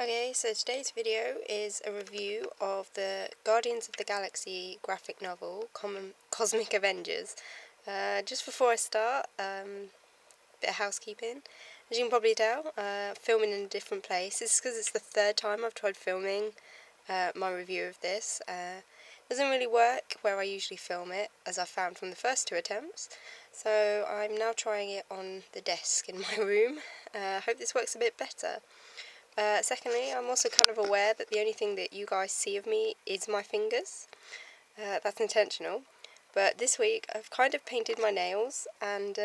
Okay, so today's video is a review of the Guardians of the Galaxy graphic novel, Cosmic Avengers. Just before I start, bit of housekeeping. As you can probably tell, filming in a different place. This is because it's the third time I've tried filming my review of this. Doesn't really work where I usually film it, as I found from the first two attempts. So I'm now trying it on the desk in my room. Hope this works a bit better. Secondly, I'm also kind of aware that the only thing that you guys see of me is my fingers. That's intentional. But this week I've kind of painted my nails and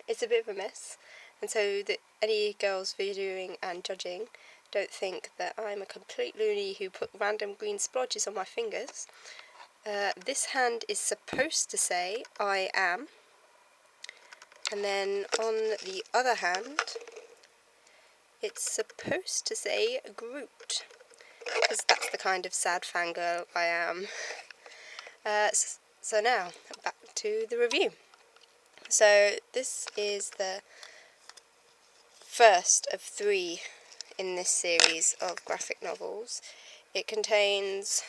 it's a bit of a mess. And so that any girls videoing and judging don't think that I'm a complete loony who put random green splodges on my fingers. This hand is supposed to say I am. And then on the other hand, it's supposed to say Groot, because that's the kind of sad fangirl I am. So now, back to the review. So this is the first of 3 in this series of graphic novels. It contains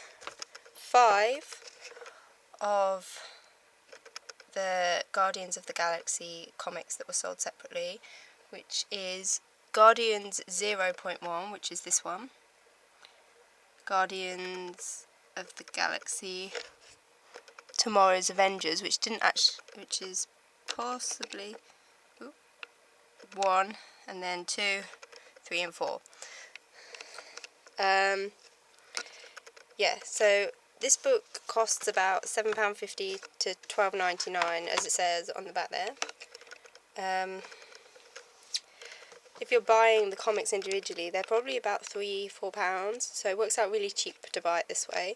5 of the Guardians of the Galaxy comics that were sold separately, which is Guardians 0.1, which is this one. Guardians of the Galaxy Tomorrow's Avengers, which is possibly 1, and then 2, 3 and 4. Yeah, so this book costs about £7.50 to £12.99, as it says on the back there. If you're buying the comics individually, they're probably about £3-4, so it works out really cheap to buy it this way,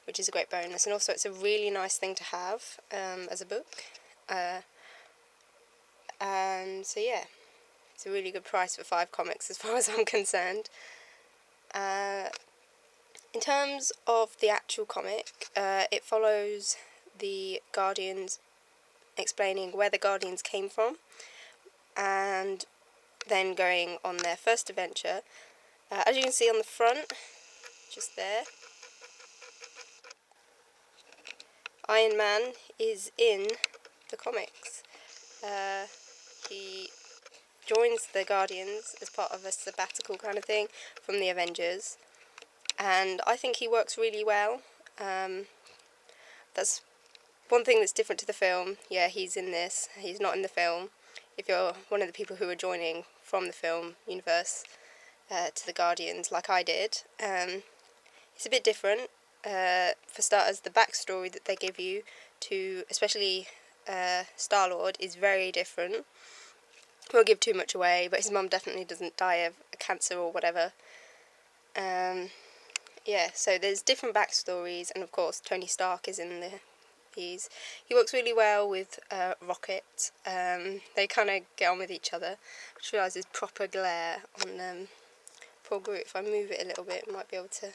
which is a great bonus. And also it's a really nice thing to have as a book. And so yeah, it's a really good price for 5 comics as far as I'm concerned. In terms of the actual comic, it follows the Guardians explaining where the Guardians came from, and then going on their first adventure. As you can see on the front, just there, Iron Man is in the comics. He joins the Guardians as part of a sabbatical kind of thing from the Avengers, and I think he works really well. That's one thing that's different to the film. Yeah, he's in this, he's not in the film. If you're one of the people who are joining from the film universe to the Guardians, like I did, it's a bit different. For starters, the backstory that they give you to, especially Star-Lord, is very different. I won't give too much away, but his mum definitely doesn't die of cancer or whatever. Yeah, so there's different backstories, and of course Tony Stark is in the... He works really well with Rocket. They kind of get on with each other. I just realised there's proper glare on poor Groot. If I move it a little bit, I might be able to...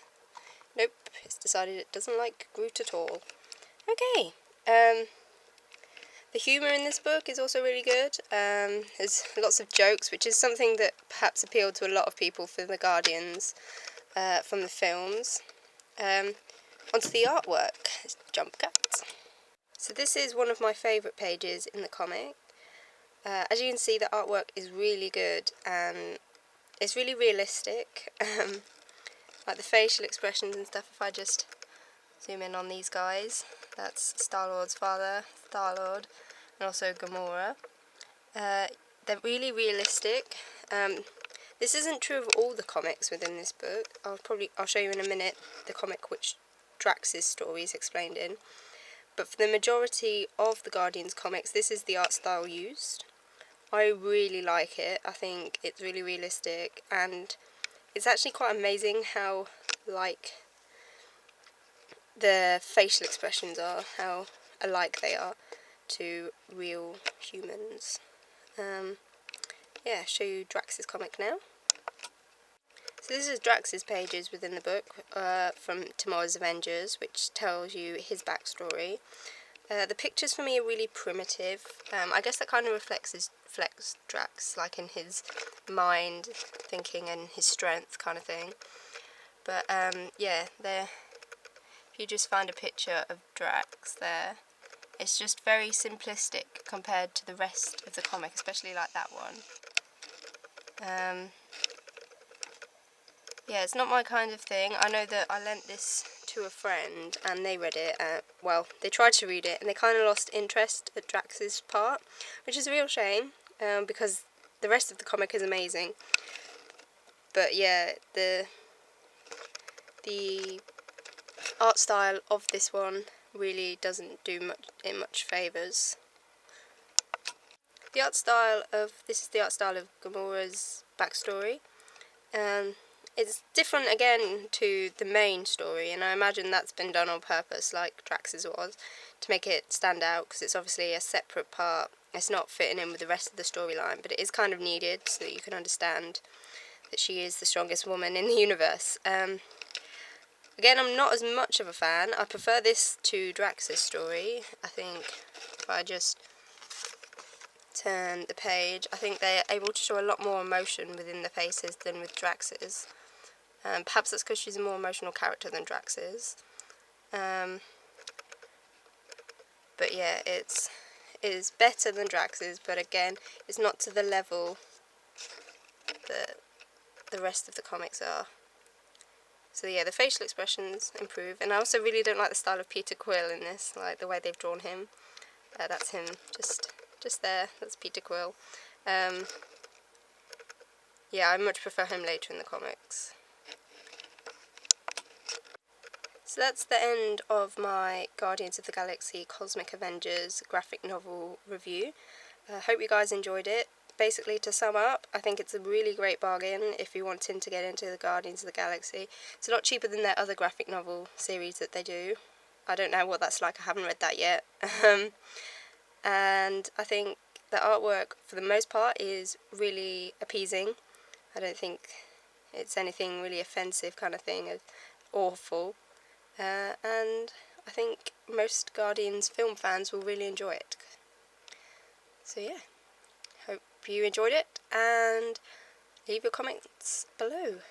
Nope, it's decided it doesn't like Groot at all. Okay, the humour in this book is also really good. There's lots of jokes, which is something that perhaps appealed to a lot of people for the Guardians from the films. Onto the artwork. Let's jump cut. So this is one of my favourite pages in the comic. As you can see, the artwork is really good and it's really realistic. Like the facial expressions and stuff, if I just zoom in on these guys, that's Star-Lord's father, Star-Lord, and also Gamora. They're really realistic. This isn't true of all the comics within this book. I'll show you in a minute the comic which Drax's story is explained in. But for the majority of the Guardians comics, this is the art style used. I really like it. I think it's really realistic, and it's actually quite amazing how like the facial expressions are, how alike they are to real humans. Yeah, show you Drax's comic now. So this is Drax's pages within the book from Tomorrow's Avengers, which tells you his backstory. The pictures for me are really primitive. I guess that kind of reflects his reflects Drax, like in his mind, thinking, and his strength kind of thing. But yeah, there. If you just find a picture of Drax there, it's just very simplistic compared to the rest of the comic, especially like that one. Yeah, it's not my kind of thing. I know that I lent this to a friend and they read it. Well, they tried to read it and they kind of lost interest at Drax's part, which is a real shame, because the rest of the comic is amazing. But yeah, the art style of this one really doesn't do much favours. The art style of this is the art style of Gamora's backstory. It's different again to the main story, and I imagine that's been done on purpose, like Drax's was, to make it stand out, because it's obviously a separate part. It's not fitting in with the rest of the storyline, but it is kind of needed so that you can understand that she is the strongest woman in the universe. Again, I'm not as much of a fan. I prefer this to Drax's story. I think if I just turn the page, I think they're able to show a lot more emotion within the faces than with Drax's. Perhaps that's because she's a more emotional character than Drax is. But yeah, it is better than Drax's, but again, it's not to the level that the rest of the comics are. So yeah, the facial expressions improve, and I also really don't like the style of Peter Quill in this, like the way they've drawn him. That's him, just there, that's Peter Quill. Yeah, I much prefer him later in the comics. So that's the end of my Guardians of the Galaxy Cosmic Avengers graphic novel review. I hope you guys enjoyed it. Basically, to sum up, I think it's a really great bargain if you're wanting to get into the Guardians of the Galaxy. It's a lot cheaper than their other graphic novel series that they do. I don't know what that's like, I haven't read that yet. And I think the artwork, for the most part, is really appeasing. I don't think it's anything really offensive kind of thing, awful. And I think most Guardians film fans will really enjoy it. So yeah, hope you enjoyed it, and leave your comments below.